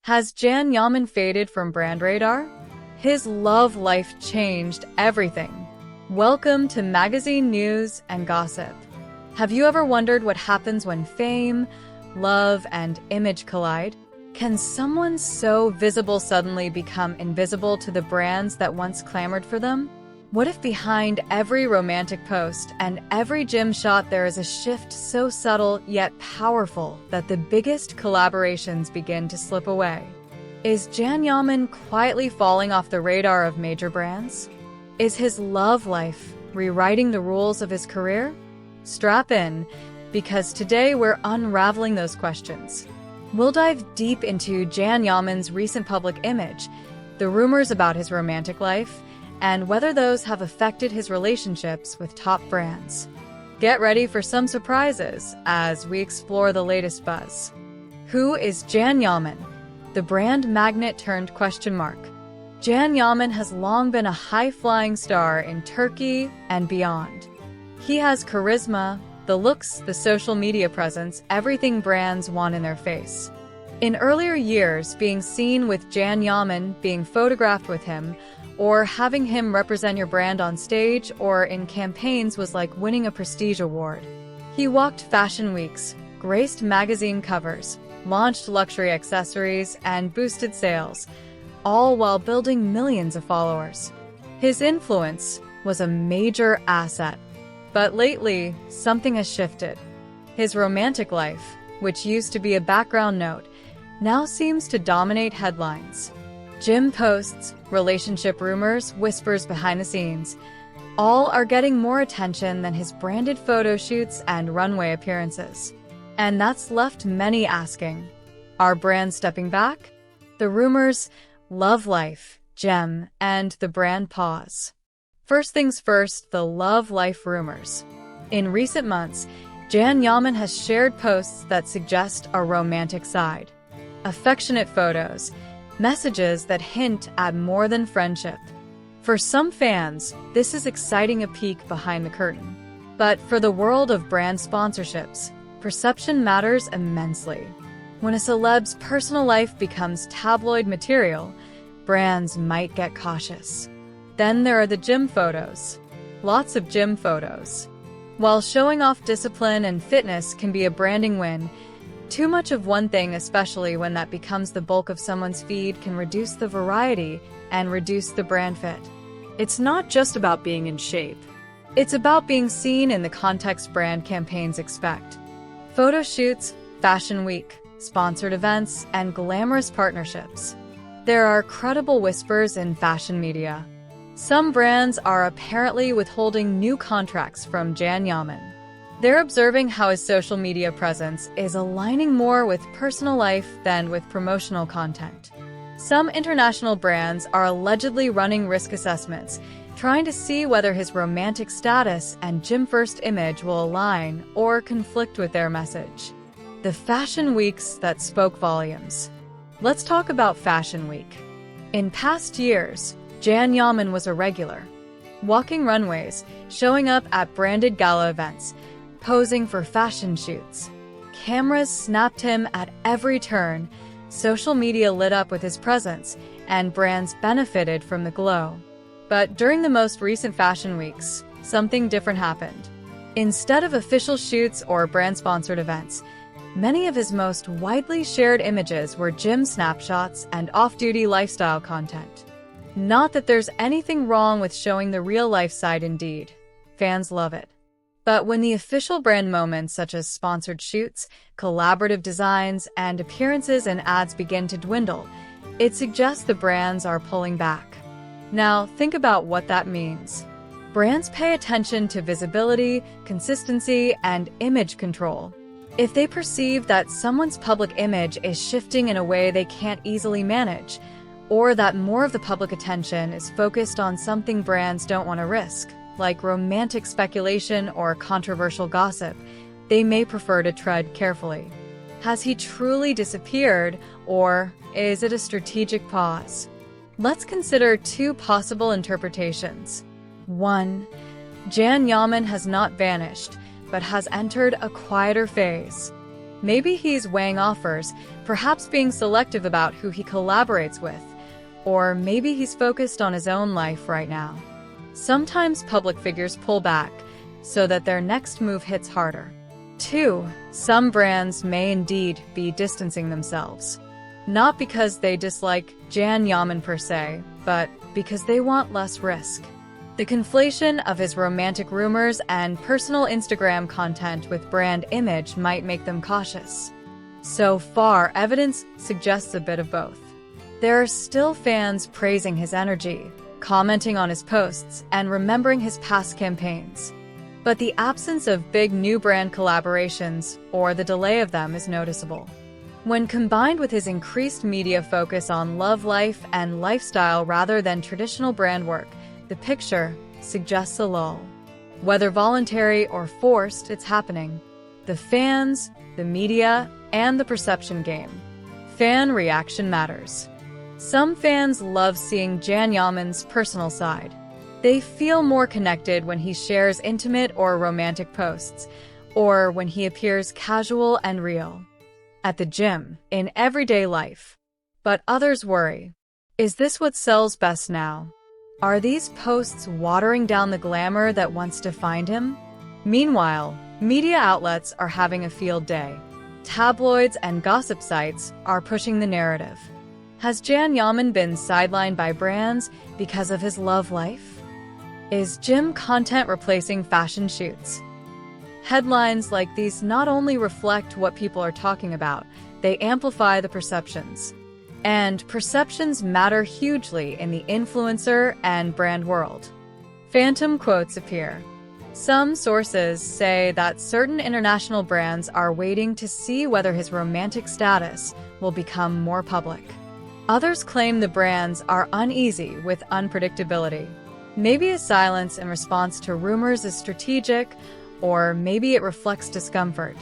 Has Jan Yaman faded from brand radar? His love life changed everything. Welcome to magazine news and gossip. Have you ever wondered what happens when fame, love, and image collide? Can someone so visible suddenly become invisible to the brands that once clamored for them? What if behind every romantic post and every gym shot there is a shift so subtle yet powerful that the biggest collaborations begin to slip away? Is Jan Yaman quietly falling off the radar of major brands? Is his love life rewriting the rules of his career? Strap in, because today we're unraveling those questions. We'll dive deep into Jan Yaman's recent public image, the rumors about his romantic life, and whether those have affected his relationships with top brands. Get ready for some surprises as we explore the latest buzz. Who is Jan Yaman, the brand magnet turned question mark? Jan Yaman has long been a high-flying star in Turkey and beyond. He has charisma, the looks, the social media presence, everything brands want in their face. In earlier years, being seen with Jan Yaman, being photographed with him, or having him represent your brand on stage or in campaigns was like winning a prestige award. He walked fashion weeks, graced magazine covers, launched luxury accessories, and boosted sales, all while building millions of followers. His influence was a major asset. But lately, something has shifted. His romantic life, which used to be a background note, now seems to dominate headlines. Gym posts, relationship rumors, whispers behind the scenes, all are getting more attention than his branded photo shoots and runway appearances. And that's left many asking, are brands stepping back? The rumors, love life, gem, and the brand pause. First things first, the love life rumors. In recent months, Jan Yaman has shared posts that suggest a romantic side. Affectionate photos, messages that hint at more than friendship. For some fans, this is exciting, a peek behind the curtain. But for the world of brand sponsorships, perception matters immensely. When a celeb's personal life becomes tabloid material, brands might get cautious. Then there are the gym photos. Lots of gym photos. While showing off discipline and fitness can be a branding win, too much of one thing, especially when that becomes the bulk of someone's feed, can reduce the variety and reduce the brand fit. It's not just about being in shape. It's about being seen in the context brand campaigns expect. Photo shoots, fashion week, sponsored events, and glamorous partnerships. There are credible whispers in fashion media. Some brands are apparently withholding new contracts from Jan Yaman. They're observing how his social media presence is aligning more with personal life than with promotional content. Some international brands are allegedly running risk assessments, trying to see whether his romantic status and gym-first image will align or conflict with their message. The fashion weeks that spoke volumes. Let's talk about Fashion Week. In past years, Jan Yaman was a regular, walking runways, showing up at branded gala events, posing for fashion shoots. Cameras snapped him at every turn, social media lit up with his presence, and brands benefited from the glow. But during the most recent fashion weeks, something different happened. Instead of official shoots or brand-sponsored events, many of his most widely shared images were gym snapshots and off-duty lifestyle content. Not that there's anything wrong with showing the real-life side, indeed. Fans love it. But when the official brand moments such as sponsored shoots, collaborative designs, and appearances in ads begin to dwindle, it suggests the brands are pulling back. Now, think about what that means. Brands pay attention to visibility, consistency, and image control. If they perceive that someone's public image is shifting in a way they can't easily manage, or that more of the public attention is focused on something brands don't want to risk, like romantic speculation or controversial gossip, they may prefer to tread carefully. Has he truly disappeared, or is it a strategic pause? Let's consider two possible interpretations. 1. Jan Yaman has not vanished, but has entered a quieter phase. Maybe he's weighing offers, perhaps being selective about who he collaborates with, or maybe he's focused on his own life right now. Sometimes public figures pull back so that their next move hits harder. 2. Some brands may indeed be distancing themselves. Not because they dislike Yaman per se, but because they want less risk. The conflation of his romantic rumors and personal Instagram content with brand image might make them cautious. So far, evidence suggests a bit of both. There are still fans praising his energy, commenting on his posts, and remembering his past campaigns. But the absence of big new brand collaborations, or the delay of them, is noticeable. When combined with his increased media focus on love life and lifestyle rather than traditional brand work, the picture suggests a lull. Whether voluntary or forced, it's happening. The fans, the media, and the perception game. Fan reaction matters. Some fans love seeing Yaman's personal side. They feel more connected when he shares intimate or romantic posts, or when he appears casual and real. At the gym, in everyday life. But others worry. Is this what sells best now? Are these posts watering down the glamour that once defined him? Meanwhile, media outlets are having a field day. Tabloids and gossip sites are pushing the narrative. Has Yaman been sidelined by brands because of his love life? Is gym content replacing fashion shoots? Headlines like these not only reflect what people are talking about, they amplify the perceptions. And perceptions matter hugely in the influencer and brand world. Phantom quotes appear. Some sources say that certain international brands are waiting to see whether his romantic status will become more public. Others claim the brands are uneasy with unpredictability. Maybe his silence in response to rumors is strategic, or maybe it reflects discomfort.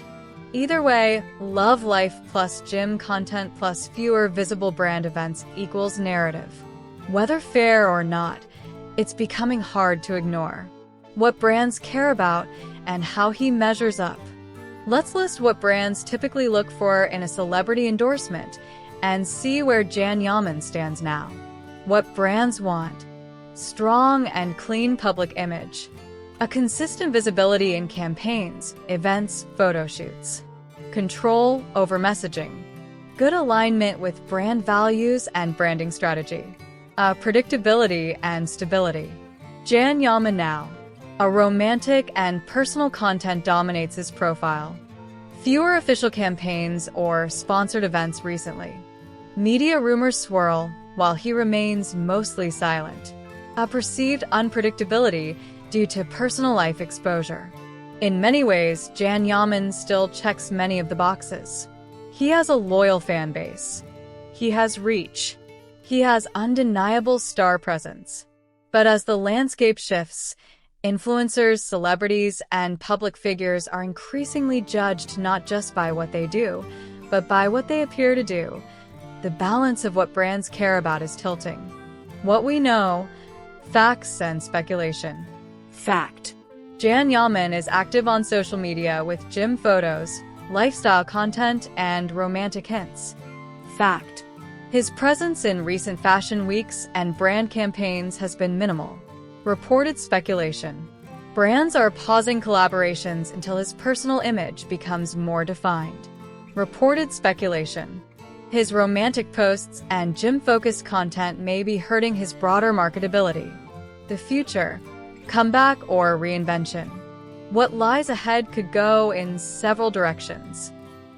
Either way, love life plus gym content plus fewer visible brand events equals narrative. Whether fair or not, it's becoming hard to ignore. What brands care about and how he measures up. Let's list what brands typically look for in a celebrity endorsement and see where Yaman stands now. What brands want: strong and clean public image, a consistent visibility in campaigns, events, photo shoots, control over messaging, good alignment with brand values and branding strategy, predictability and stability. Yaman now. A romantic and personal content dominates his profile. Fewer official campaigns or sponsored events recently. Media rumors swirl while he remains mostly silent. A perceived unpredictability due to personal life exposure. In many ways, Yaman still checks many of the boxes. He has a loyal fan base. He has reach. He has undeniable star presence. But as the landscape shifts, influencers, celebrities, and public figures are increasingly judged not just by what they do, but by what they appear to do. The balance of what brands care about is tilting. What we know: facts and speculation. Fact. Yaman is active on social media with gym photos, lifestyle content, and romantic hints. Fact. His presence in recent fashion weeks and brand campaigns has been minimal. Reported speculation. Brands are pausing collaborations until his personal image becomes more defined. Reported speculation. His romantic posts and gym-focused content may be hurting his broader marketability. The future. Comeback or reinvention. What lies ahead could go in several directions.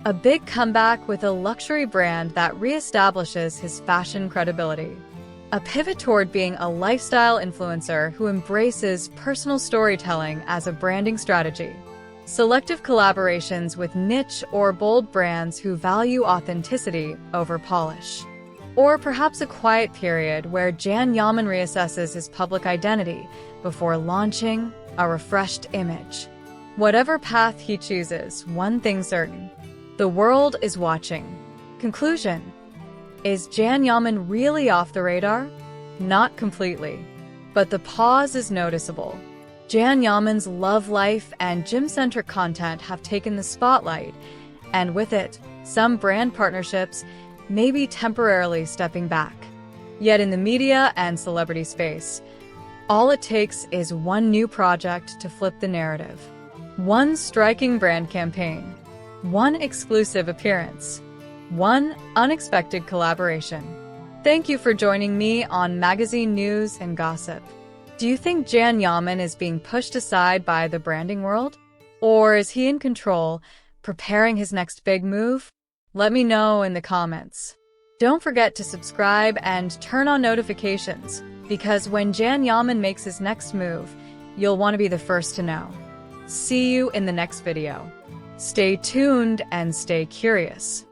A big comeback with a luxury brand that reestablishes his fashion credibility. A pivot toward being a lifestyle influencer who embraces personal storytelling as a branding strategy. Selective collaborations with niche or bold brands who value authenticity over polish. Or perhaps a quiet period where Yaman reassesses his public identity before launching a refreshed image. Whatever path he chooses, one thing's certain: the world is watching. Conclusion. Is Yaman really off the radar? Not completely. But the pause is noticeable. Yaman's love life and gym-centric content have taken the spotlight, And with it, some brand partnerships may be temporarily stepping back. Yet in the media and celebrity space, all it takes is one new project to flip the narrative. One striking brand campaign, one exclusive appearance, one unexpected collaboration. Thank you for joining me on Magazine News and Gossip. Do you think Yaman is being pushed aside by the branding world? Or is he in control, preparing his next big move? Let me know in the comments. Don't forget to subscribe and turn on notifications, because when Yaman makes his next move, you'll want to be the first to know. See you in the next video. Stay tuned and stay curious.